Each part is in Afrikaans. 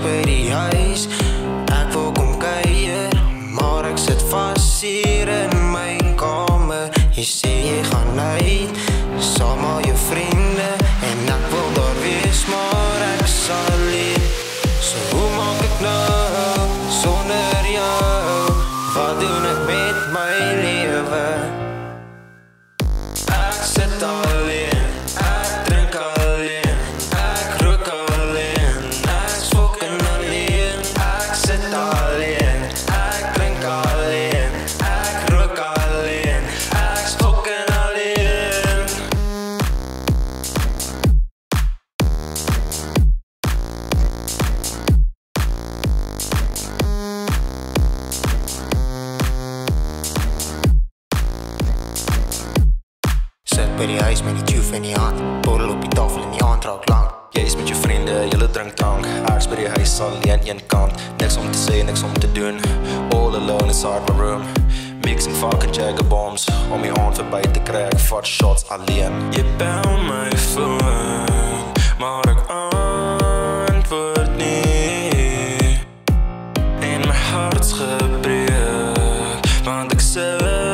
by die huis. Ek wil kom kuier, maar ek sit vas hier in my kamer. Jy sê jy gaan uit, saam al jou vriende, en ek wil daar wees, maar ek sal alleen. So hoe maak ek nou, sonder jou? Wat doen ek met my lewe? Ek sit alleen, ek drink alleen, ek rook alleen, ek's fucking alleen. Ek sit alleen, ek drink alleen, ek rook alleen, ek's fucking alleen. Sit by die huis met die tjoef in die hand, borrel op die tafel en die aand raak lang. Jy is met jou vriende, julle drink drank, ek's by die huis alleen een kant. Niks om te sê, niks om te doen, all alone inside my room. Mixing fucking Jagger bombs, om die aand verby te kry, ek vat shots alleen. Jy bel my phone, maar ek antwoord nie, en my hart's gebreek, want ek sit alleen.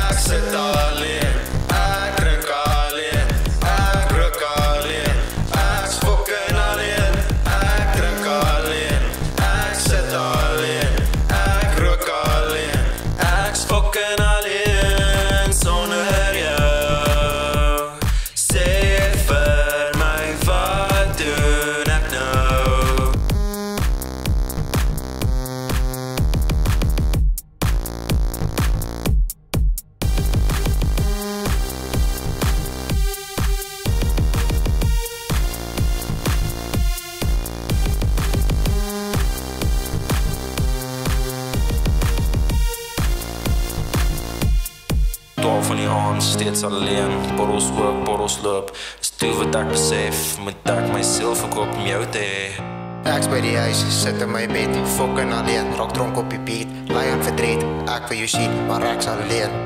Ek sit alleen, ek drink alleen, ek rook alleen, ek's fucking alleen. Ek drink alleen, ek sit alleen, ek rook alleen, ek's fucking alleen sonder jou. Sê vir my, wat doen ek nou? Van die aand, steeds alleen, borrels oop, borrels loop. Dis toe wat ek besef, moet ek my siel verkoop om jou te hê. Ek's by die huis, sit in my bed, fucking alleen, raak dronk op die beat, ly aan verdriet, ek wil jou sien, maar ek's alleen.